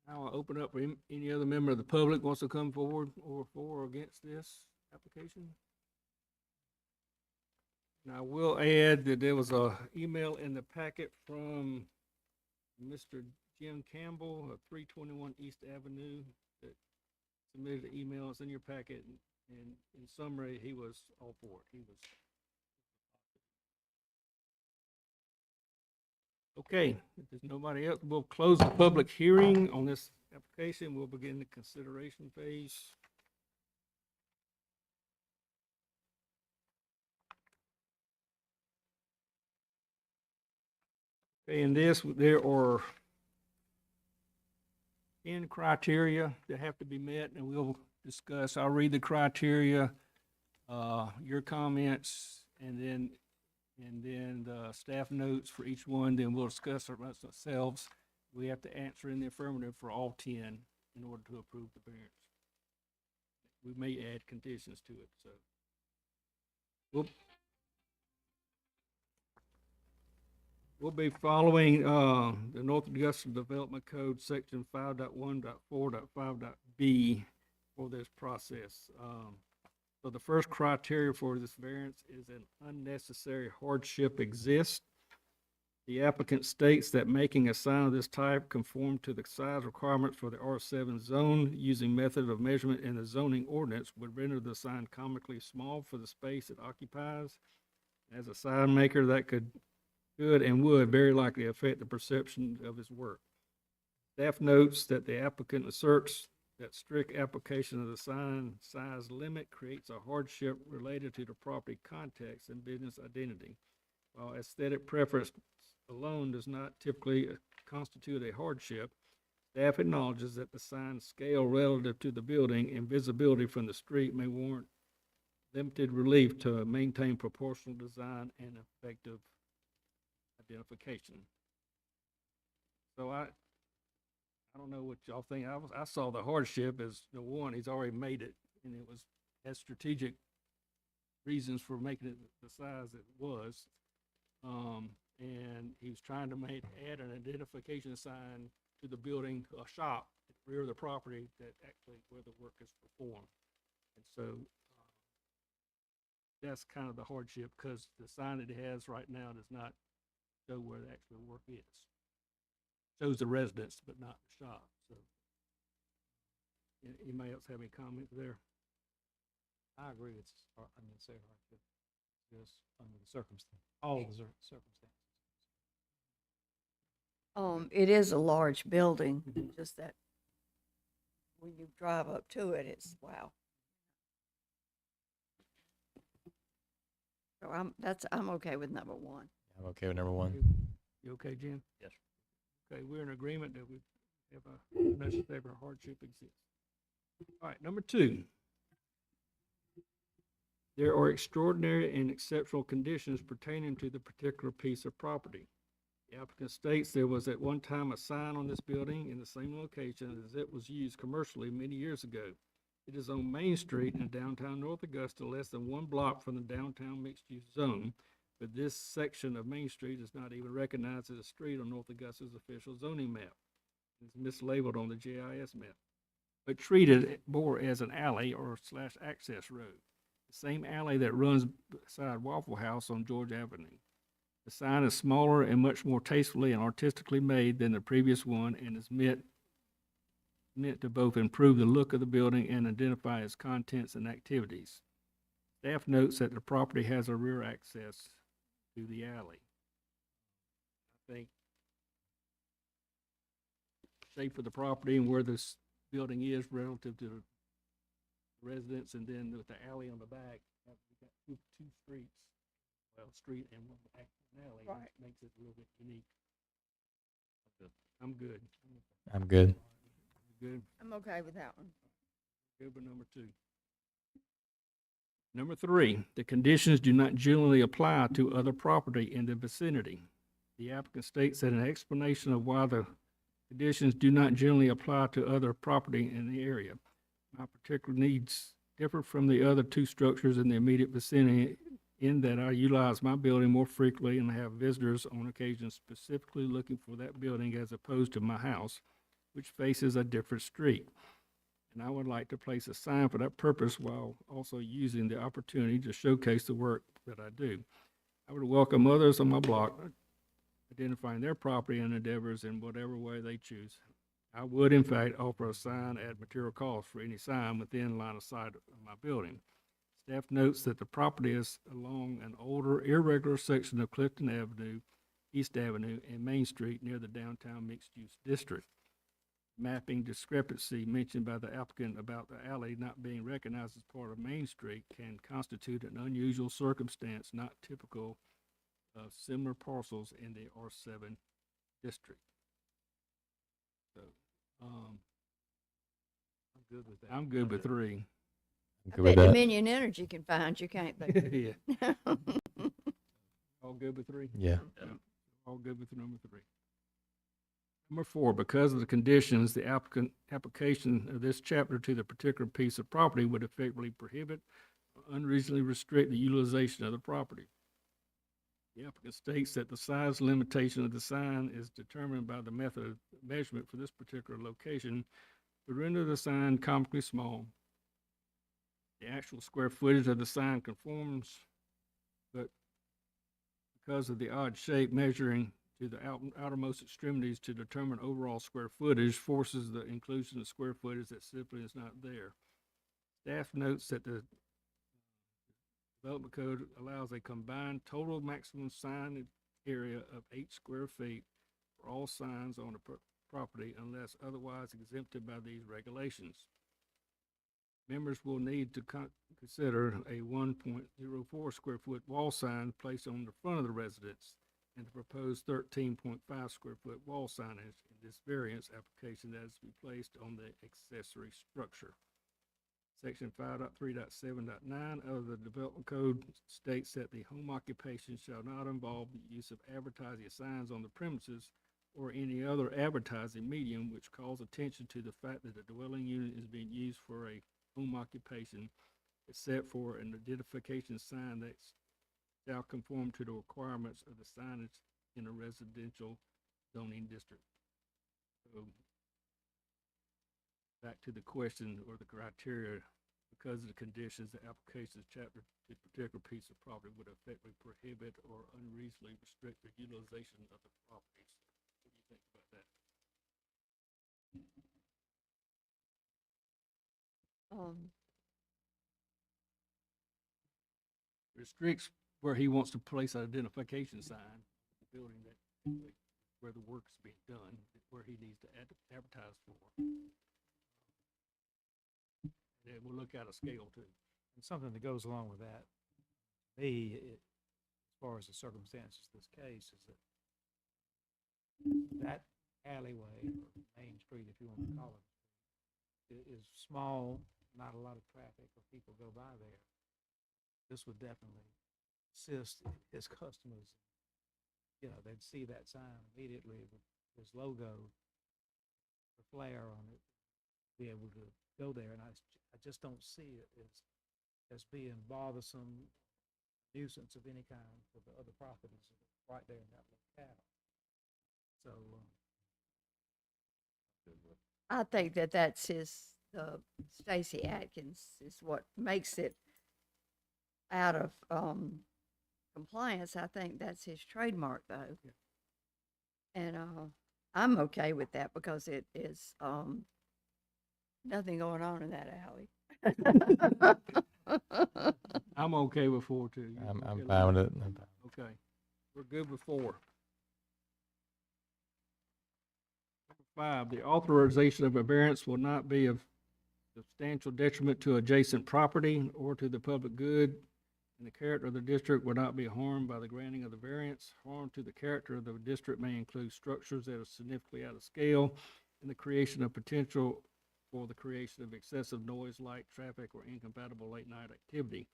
Now I'll open up for any other member of the public wants to come forward or for or against this application. Now, I will add that there was a email in the packet from Mr. Jim Campbell of 321 East Avenue that submitted an email. It's in your packet, and in summary, he was all for it. He was. Okay, if there's nobody else, we'll close the public hearing on this application. We'll begin the consideration phase. Okay, in this, there are 10 criteria that have to be met, and we'll discuss. I'll read the criteria, your comments, and then the staff notes for each one, then we'll discuss amongst ourselves. We have to answer in the affirmative for all 10 in order to approve the variance. We may add conditions to it, so. We'll be following, the North Augusta Development Code, section 5.1.4.5.b for this process. So the first criteria for this variance is an unnecessary hardship exists. The applicant states that making a sign of this type conform to the size requirements for the R7 zone using method of measurement in the zoning ordinance would render the sign comically small for the space it occupies. As a sign maker, that could and would very likely affect the perception of his work. Staff notes that the applicant asserts that strict application of the sign size limit creates a hardship related to the property context and business identity. While aesthetic preference alone does not typically constitute a hardship, staff acknowledges that the sign scale relative to the building and visibility from the street may warrant limited relief to maintain proportional design and effective identification. So I don't know what y'all think. I saw the hardship as the one, he's already made it, and it was, has strategic reasons for making it the size it was. And he was trying to add an identification sign to the building, a shop at the rear of the property that actually where the work is performed. And so, that's kind of the hardship, because the sign that he has right now does not show where the actual work is. Shows the residence, but not the shop, so. Anybody else have any comment there? I agree, it's, unnecessary hardship, just under the circumstance, all the circumstances. It is a large building, just that when you drive up to it, it's wow. So I'm okay with number one. I'm okay with number one. You okay, Jen? Yes. Okay, we're in agreement that we have a necessary hardship exists. All right, number two. There are extraordinary and exceptional conditions pertaining to the particular piece of property. The applicant states there was at one time a sign on this building in the same location as it was used commercially many years ago. It is on Main Street in downtown North Augusta, less than 1 block from the downtown mixed-use zone, but this section of Main Street is not even recognized as a street on North Augusta's official zoning map. It's mislabeled on the GIS map, but treated more as an alley or / access road. The same alley that runs beside Waffle House on George Avenue. The sign is smaller and much more tastefully and artistically made than the previous one, and is meant to both improve the look of the building and identify its contents and activities. Staff notes that the property has a rear access to the alley. I think shape of the property and where this building is relative to the residence, and then with the alley on the back, we've got two streets, well, street and one back alley, Right. which makes it a little bit unique. I'm good. I'm good. Good. I'm okay with that one. Good with number two. Number three, the conditions do not generally apply to other property in the vicinity. The applicant states that an explanation of why the conditions do not generally apply to other property in the area. My particular needs differ from the other two structures in the immediate vicinity in that I utilize my building more frequently and have visitors on occasion specifically looking for that building as opposed to my house, which faces a different street. And I would like to place a sign for that purpose while also using the opportunity to showcase the work that I do. I would welcome others on my block identifying their property and endeavors in whatever way they choose. I would, in fact, offer a sign at material cost for any sign within line of sight of my building. Staff notes that the property is along an older, irregular section of Clifton Avenue, East Avenue, and Main Street near the downtown mixed-use district. Mapping discrepancy mentioned by the applicant about the alley not being recognized as part of Main Street can constitute an unusual circumstance not typical of similar parcels in the R7 district. So, I'm good with that. I'm good with three. I'm I good with bet that. Dominion Energy can find you, can't they? Yeah, all good with three? Yeah. All good with number three. Number four, because of the conditions, the application of this chapter to the particular piece of property would effectively prohibit or unreasonably restrict the utilization of the property. The applicant states that the size limitation of the sign is determined by the method of measurement for this particular location to render the sign comically small. The actual square footage of the sign conforms, but because of the odd shape, measuring to the outermost extremities to determine overall square footage forces the inclusion of square footage that simply is not there. Staff notes that the development code allows a combined total maximum sign area of 8 square feet for all signs on a property unless otherwise exempted by these regulations. Members will need to consider a 1.04 square foot wall sign placed on the front of the residence and the proposed 13.5 square foot wall signage in this variance application that is to be placed on the accessory structure. Section 5.3.7.9 of the Development Code states that the home occupation shall not involve the use of advertising signs on the premises or any other advertising medium which calls attention to the fact that the dwelling unit is being used for a home occupation, except for an identification sign that shall conform to the requirements of the signage in a residential zoning district. So, back to the question or the criteria, because of the conditions, the application's chapter, this particular piece of property would effectively prohibit or unreasonably restrict the utilization of the properties. What do you think about that? Restricts where he wants to place an identification sign, the building that, where the work's being done, where he needs to advertise for. And we'll look at a scale too. And something that goes along with that, me, as far as the circumstances of this case, is that that alleyway, or Main Street, if you want to call it, is small, not a lot of traffic or people go by there. This would definitely assist his customers. You know, they'd see that sign immediately with his logo, the flare on it, be able to go there. And I just don't see it as being bothersome, nuisance of any kind for the other properties right there in that locale. So, I think that that's Stacy Atkins is what makes it out of, compliance. I think that's his trademark though. Yeah. And, I'm okay with that because it is, nothing going on in that alley. I'm okay with 4 too. You I'm okay fine with that? it. I'm fine. Okay, we're good with 4. Number 5, the authorization of a variance will not be of substantial detriment to adjacent property or to the public good, and the character of the district will not be harmed by the granting of the variance. Harm to the character of the district may include structures that are significantly out of scale and the creation of potential for the creation of excessive noise, light, traffic, or incompatible late-night activity.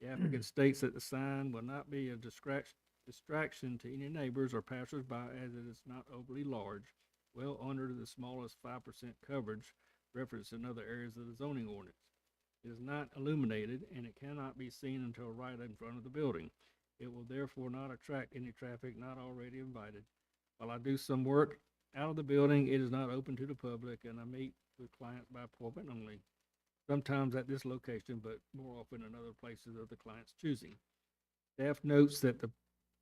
The applicant states that the sign will not be a distraction to any neighbors or passersby as it is not overly large, well under the smallest 5% coverage referenced in other areas of the zoning ordinance. It is not illuminated and it cannot be seen until right in front of the building. It will therefore not attract any traffic not already invited. While I do some work out of the building, it is not open to the public and I meet with clients by appointment only, sometimes at this location, but more often in other places of the client's choosing. Staff notes that the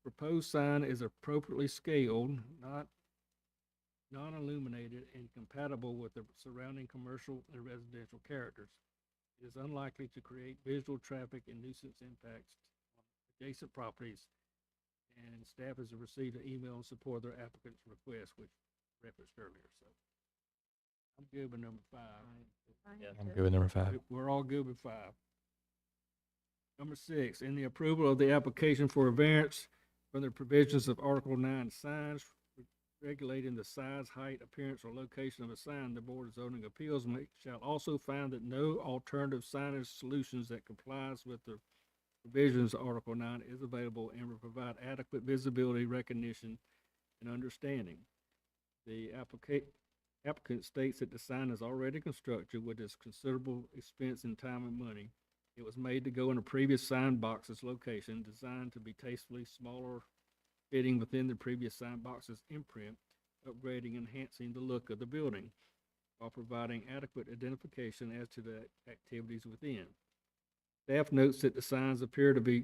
proposed sign is appropriately scaled, not non-illuminated, and compatible with the surrounding commercial and residential characters. It is unlikely to create visual traffic and nuisance impacts on adjacent properties, and staff has received an email in support of their applicant's request, which referenced earlier, so. I'm good with number 5. I'm good with number 5. We're all good with 5. Number 6, in the approval of the application for a variance from the provisions of Article 9 signs regulating the size, height, appearance, or location of a sign, the Board of Zoning Appeals shall also find that no alternative signage solutions that complies with the provisions of Article 9 is available and will provide adequate visibility, recognition, and understanding. The applicant states that the sign is already constructed with its considerable expense in time and money. It was made to go in a previous sign box's location, designed to be tastefully smaller, fitting within the previous sign box's imprint, upgrading and enhancing the look of the building, while providing adequate identification as to the activities within. Staff notes that the signs appear to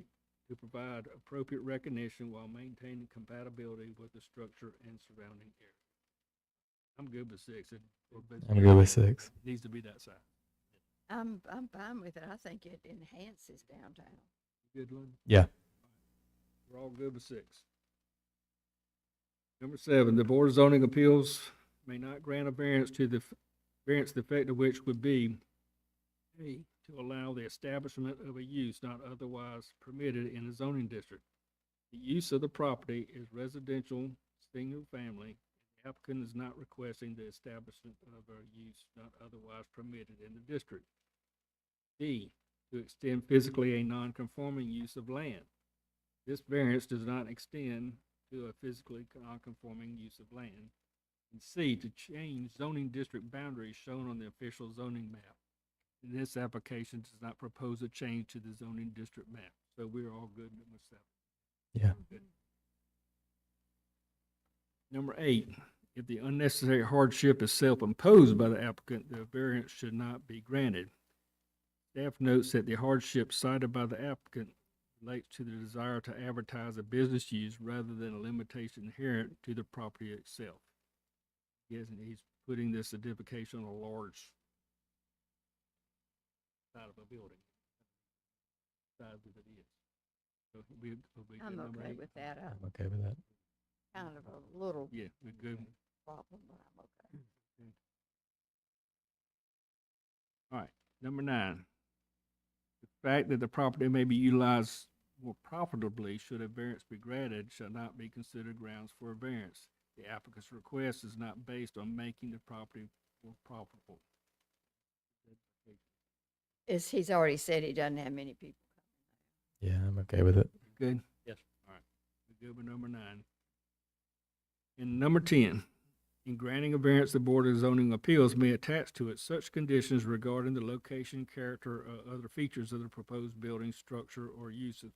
provide appropriate recognition while maintaining compatibility with the structure and surrounding area. I'm good with 6. I'm good with 6. Needs to be that size. I'm fine with it. I think it enhances downtown. Good one? Yeah. We're all good with 6. Number 7, the Board of Zoning Appeals may not grant a variance to the, variance the effect of which would be, A, to allow the establishment of a use not otherwise permitted in a zoning district. The use of the property is residential, single family. The applicant is not requesting the establishment of a use not otherwise permitted in the district. D, to extend physically a non-conforming use of land. This variance does not extend to a physically non-conforming use of land. And C, to change zoning district boundaries shown on the official zoning map. And this application does not propose a change to the zoning district map. So we're all good with 7. Yeah. Good. Number 8, if the unnecessary hardship is self-imposed by the applicant, the variance should not be granted. Staff notes that the hardship cited by the applicant relates to the desire to advertise a business use rather than a limitation inherent to the property itself. Yes, and he's putting this identification on a large side of a building. Size of it is. So we'll be I'm good, number okay 8? with that. I'm okay with that. Kind of a little Yeah, we're good. problem, but I'm okay. All right, number 9. The fact that the property may be utilized more profitably should a variance be granted shall not be considered grounds for a variance. The applicant's request is not based on making the property more profitable. He's already said he doesn't have many people. Yeah, I'm okay with it. Good? Yes. All right, we're good with number 9. And number 10, in granting a variance, the Board of Zoning Appeals may attach to it such conditions regarding the location, character, or other features of the proposed building, structure, or uses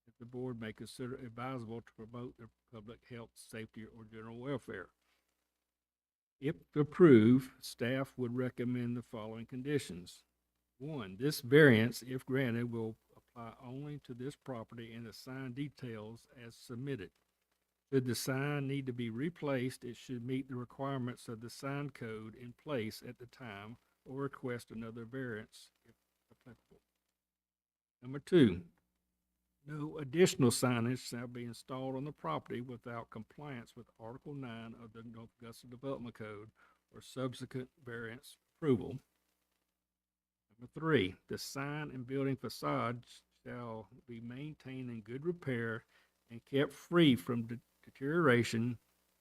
that the board may consider advisable to promote the public health, safety, or general welfare. If approved, staff would recommend the following conditions. 1, this variance, if granted, will apply only to this property and the sign details as submitted. Should the sign need to be replaced, it should meet the requirements of the sign code in place at the time or request another variance if applicable. Number 2, no additional signage shall be installed on the property without compliance with Article 9 of the North Augusta Development Code or subsequent variance approval. Number 3, the sign and building facades shall be maintained in good repair and kept free from deterioration,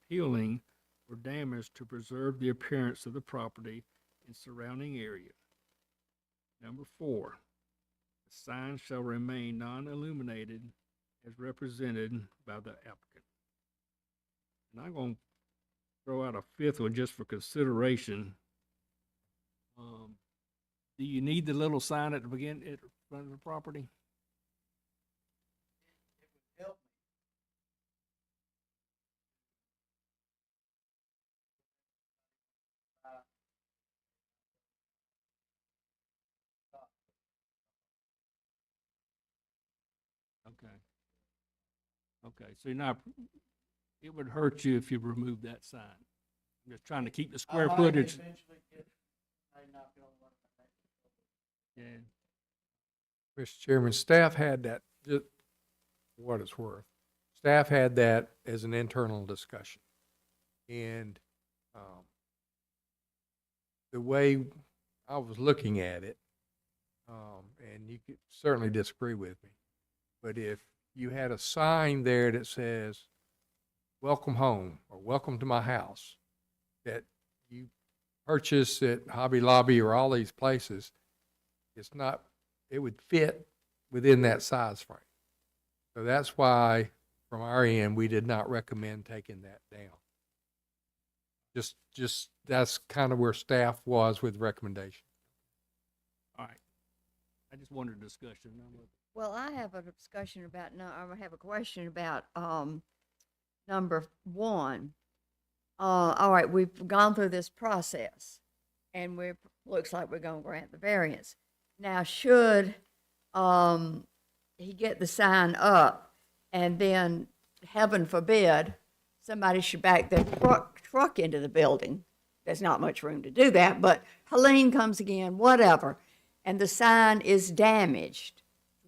peeling, or damage to preserve the appearance of the property and surrounding area. Number 4, the sign shall remain non-illuminated as represented by the applicant. And I'm going to throw out a 5th one just for consideration. Do you need the little sign at the beginning, at the front of the property? Okay. Okay, so you're not, it would hurt you if you removed that sign. I'm just trying to keep the square footage. Yeah, Mr. Chairman, staff had that, just for what it's worth, staff had that as an internal discussion. And the way I was looking at it, and you could certainly disagree with me, but if you had a sign there that says, "Welcome home," or "Welcome to my house," that you purchase at Hobby Lobby or all these places, it's not, it would fit within that size frame. So that's why, from our end, we did not recommend taking that down. Just that's kind of where staff was with recommendation. all right. I just wanted a discussion. Well, I have a discussion about, no, I have a question about, number 1. All right, we've gone through this process and looks like we're gonna grant the variance. Now, should, he get the sign up and then, heaven forbid, somebody should back their truck into the building. There's not much room to do that, but Helene comes again, whatever, and the sign is damaged.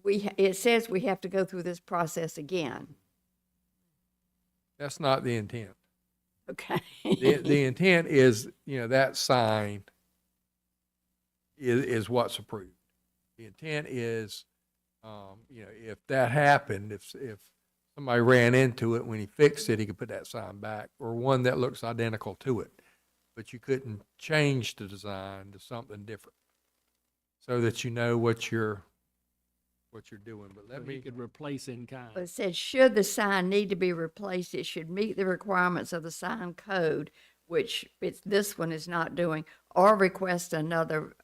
It says we have to go through this process again. That's not the intent. Okay. The intent is, you know, that sign is what's approved. The intent is, you know, if that happened, if somebody ran into it, when he fixed it, he could put that sign back, or one that looks identical to it. But you couldn't change the design to something different, so that you know what you're doing. But So let he me, could replace in kind. But it said, should the sign need to be replaced, it should meet the requirements of the sign code, which this one is not doing, or request another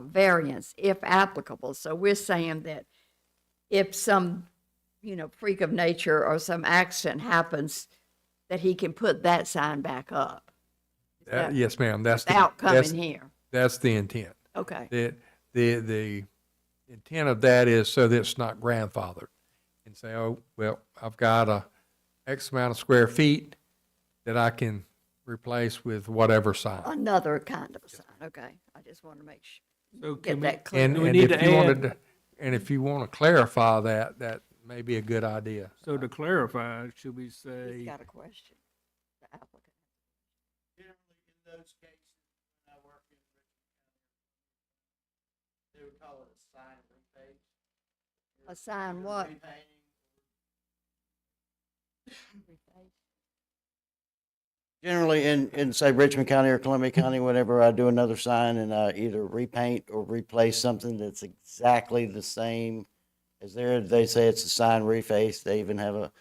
variance if applicable. So we're saying that if some, freak of nature or some accident happens, that he can put that sign back up. Is that yes, ma'am, that's without that's, coming here? that's the intent. Okay. The intent of that is so that it's not grandfathered, and say, oh, well, I've got a X amount of square feet that I can replace with whatever sign. Another kind of a sign. Okay. I just want to make sure. So Get can we, that clear. do we And need if to you add, wanted to, and if you want to clarify that, that may be a good idea. so to clarify, should we He's say, got a question. The applicant. Generally, in those cases, when I work in Richmond County, they would call it a sign repaint. A sign what? Repainting. Generally, in say Richmond County or Columbia County, whenever I do another sign and I either repaint or replace something that's exactly the same as there, they say it's a sign reface. They even have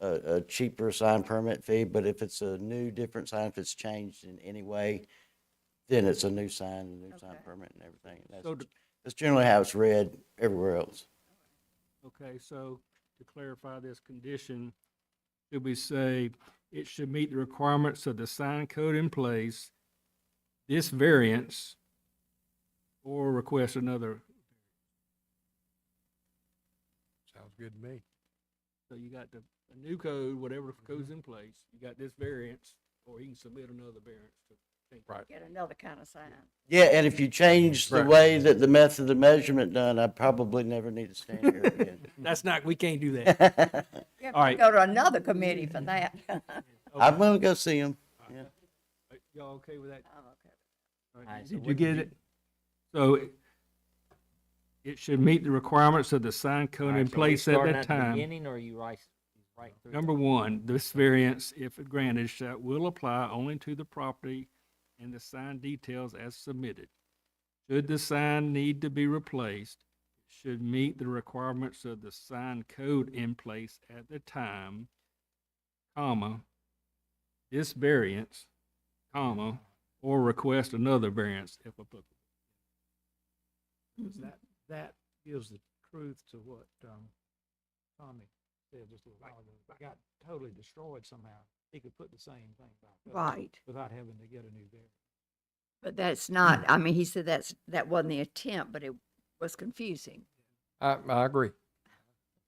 a cheaper sign permit fee, but if it's a new, different sign, if it's changed in any way, then it's a new sign, a new sign Okay. permit and everything. so, That's generally how it's read everywhere else. okay, so to clarify this condition, should we say it should meet the requirements of the sign code in place, this variance, or request another? Sounds good to me. So you got the new code, whatever code's in place, you got this variance, or he can submit another variance to change. Right. Get another kind of sign. Yeah, and if you change the Right. way that the method of measurement done, I probably never need to stand here again. That's not, we can't do that. You have All to right. go to another committee for that. I'm gonna go see him. Yeah. Y'all okay with that? I'm okay. All Alright, right, so did you what get it? So it should meet the requirements of the sign code Alright, in so we place at starting that the time. Beginning, or are you right through? Number one, this variance, if granted, will apply only to the property and the sign details as submitted. Should the sign need to be replaced, it should meet the requirements of the sign code in place at the time, comma, this variance, comma, or request another variance if applicable. That gives the truth to what, Tommy said just a little while ago. If it got totally destroyed somehow, he could put the same thing back up. Right. Without having to get a new variance. But that's not, I mean, he said that wasn't the attempt, but it was confusing. I agree.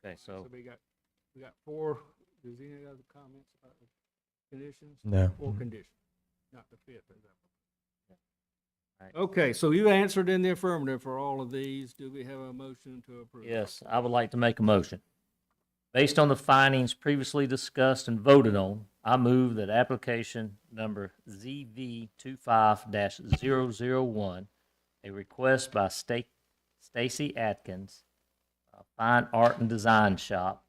Okay, So so we got four, is there any other comments about the conditions? No. Four conditions, not the fifth, is that? Alright. Okay, so you answered in the affirmative for all of these. Do we have a motion to approve? yes, I would like to make a motion. Based on the findings previously discussed and voted on, I move that application number ZV 25-001, a request by Stacy Atkins, Fine Art and Design Shop,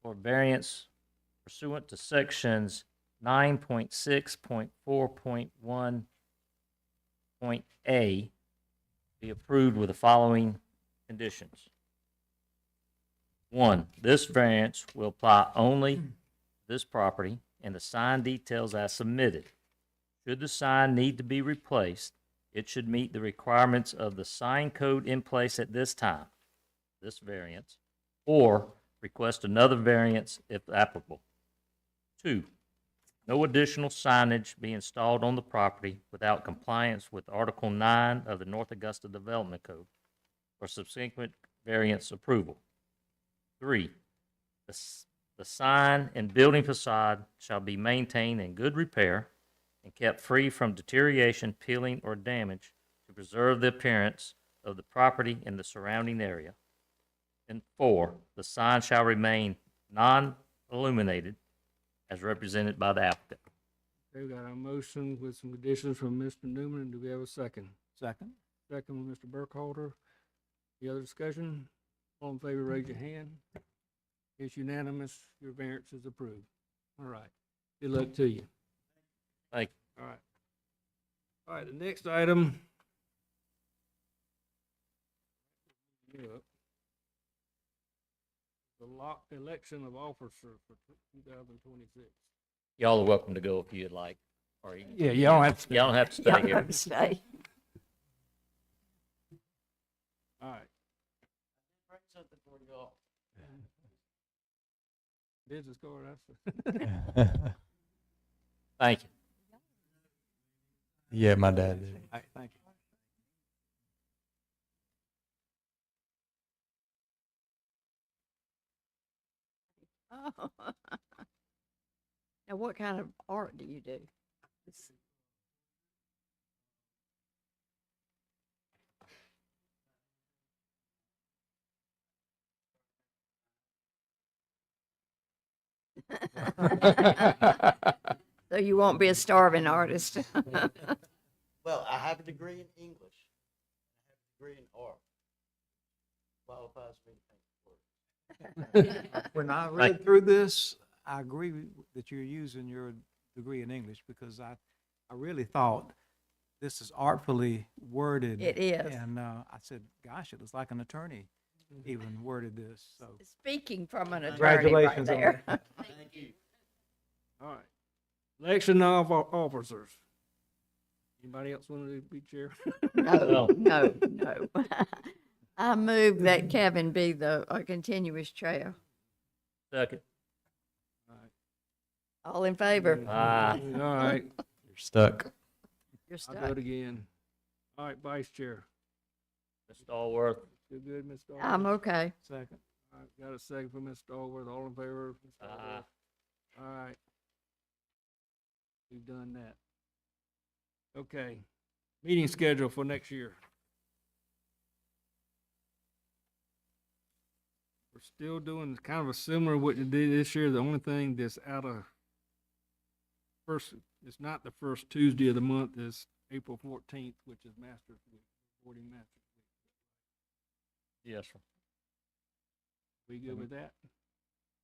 for variance pursuant to sections 9.6.4.1.a, be approved with the following conditions. One, this variance will apply only to this property and the sign details as submitted. Should the sign need to be replaced, it should meet the requirements of the sign code in place at this time, this variance, or request another variance if applicable. Two, no additional signage be installed on the property without compliance with Article 9 of the North Augusta Development Code or subsequent variance approval. Three, the sign and building facade shall be maintained in good repair and kept free from deterioration, peeling, or damage to preserve the appearance of the property and the surrounding area. And four, the sign shall remain non-illuminated as represented by the applicant. Okay, we got a motion with some conditions from Mr. Newman. Do we have a second? Second. Second from Mr. Burkholder. Any other discussion? All in favor, raise your hand. It's unanimous. Your variance is approved. All right. Good luck to you. Thank All right. All right, the next item. The election of officer for 2026. Y'all are welcome to go if you'd like, or you, Yeah, y'all have to. y'all don't have to Y'all stay here. have to stay. All right. Business card, that's. Thank you. Yeah, my dad did. All right, thank you. Oh. Now, what kind of art do you do? So you won't be a starving artist. Well, I have a degree in English. I have a degree in art. Qualifies me to paint the word. When I read through this, I agree that you're using your degree in English because I really thought this is artfully worded. It is. And I said, gosh, it looks like an attorney even worded this, so. Speaking from an attorney right Congratulations on there. that. Thank you. All right. Election of officers. Anybody else want to be chair? No, no, no. I move that Kevin be the continuous chair. Second. All in favor? Aye. All right. You're stuck. You're I'll do stuck. it again. All right, vice chair. Mr. Allworth. You good, Ms. Stallworth? I'm okay. Second. All right, got a second from Ms. Stallworth. All in favor? of Ms. Aye. Stallworth? All right. We've done that. Okay. Meeting schedule for next year. We're still doing kind of a similar what you did this year. The only thing that's out of first, it's not the first Tuesday of the month, is April 14th, which is Masters Week, 40 Masters Week. Yes, sir. We good with that?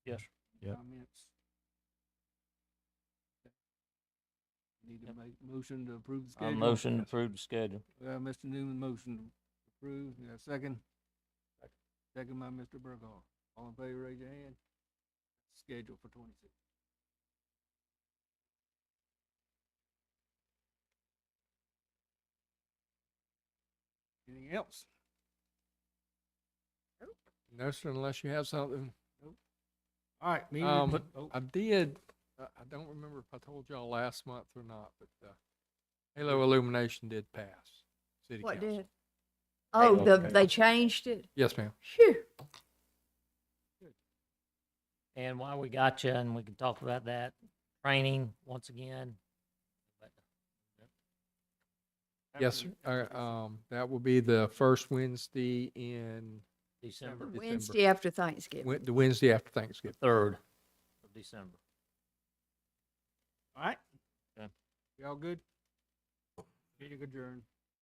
Yes, sir. Yep. Comments? Need to make motion to approve the I schedule? motion to approve the schedule. Mr. Newman motion to approve. You got a second? Second by Mr. Burgall. All in favor, raise your hand. Schedule for 26. Anything else? No, sir, unless you have something. All right, meeting. Oh, I did, I don't remember if I told y'all last month or not, but Halo illumination did pass. City What council. did? Oh, Okay. they changed it? Yes, ma'am. Phew. And while we got you, and we can talk about that, training once again. Yes, sir. That will be the first Wednesday in December December. Wednesday after Thanksgiving. The Wednesday after Thanksgiving. 3rd of December. All right. Okay. Y'all good? Meeting adjourned.